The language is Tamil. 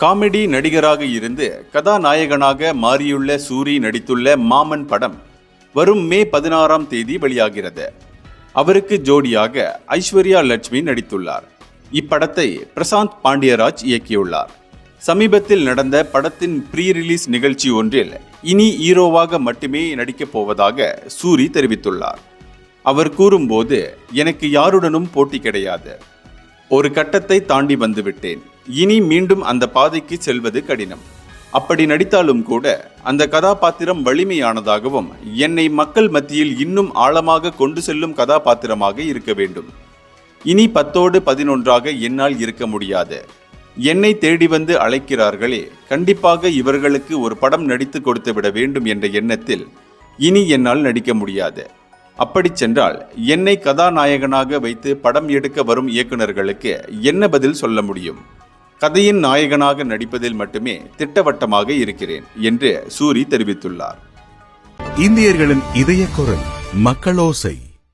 காமெடி நடிகராக இருந்து கதாநாயகனாக மாறியுள்ள சூரி நடித்துள்ள மாமன் படம் வரும் மே 16ஆம் தேதி வெளியாகிறது. அவருக்கு ஜோடியாக ஐஸ்வர்யா லட்சுமி நடித்துள்ளார். இப்படத்தை பிரசாந்த் பாண்டியராஜ் இயக்கியுள்ளார். சமீபத்தில் நடந்த படத்தின் ப்ரீ ரிலீஸ் நிகழ்ச்சி ஒன்றில் இனி ஹீரோவாக மட்டுமே நடிக்கப் போவதாக சூரி தெரிவித்துள்ளார். அவர் கூறும்போது, எனக்கு யாருடனும் போட்டி கிடையாது. ஒரு கட்டத்தை தாண்டி வந்துவிட்டேன். இனி மீண்டும் அந்த பாதைக்கு செல்வது கடினம். அப்படி நடித்தாலும் கூட அந்த கதாபாத்திரம் வலிமையானதாகவும் என்னை மக்கள் மத்தியில் இன்னும் ஆழமாக கொண்டு செல்லும் கதாபாத்திரமாக இருக்க வேண்டும். இனி 10ஓடு 11ஆக என்னால் இருக்க முடியாது. என்னை தேடி வந்து அழைக்கிறார்களே, கண்டிப்பாக இவர்களுக்கு ஒரு படம் நடித்து கொடுத்து விட வேண்டும் என்ற எண்ணத்தில் இனி என்னால் நடிக்க முடியாது. அப்படி சென்றால் என்னை கதாநாயகனாக வைத்து படம் எடுக்க வரும் இயக்குநர்களுக்கு என்ன பதில் சொல்ல முடியும்? கதையின் நாயகனாக நடிப்பதில் மட்டுமே திட்டவட்டமாக இருக்கிறேன் என்று சூரி தெரிவித்துள்ளார். இந்தியர்களின் இதய குரல் மக்களோசை.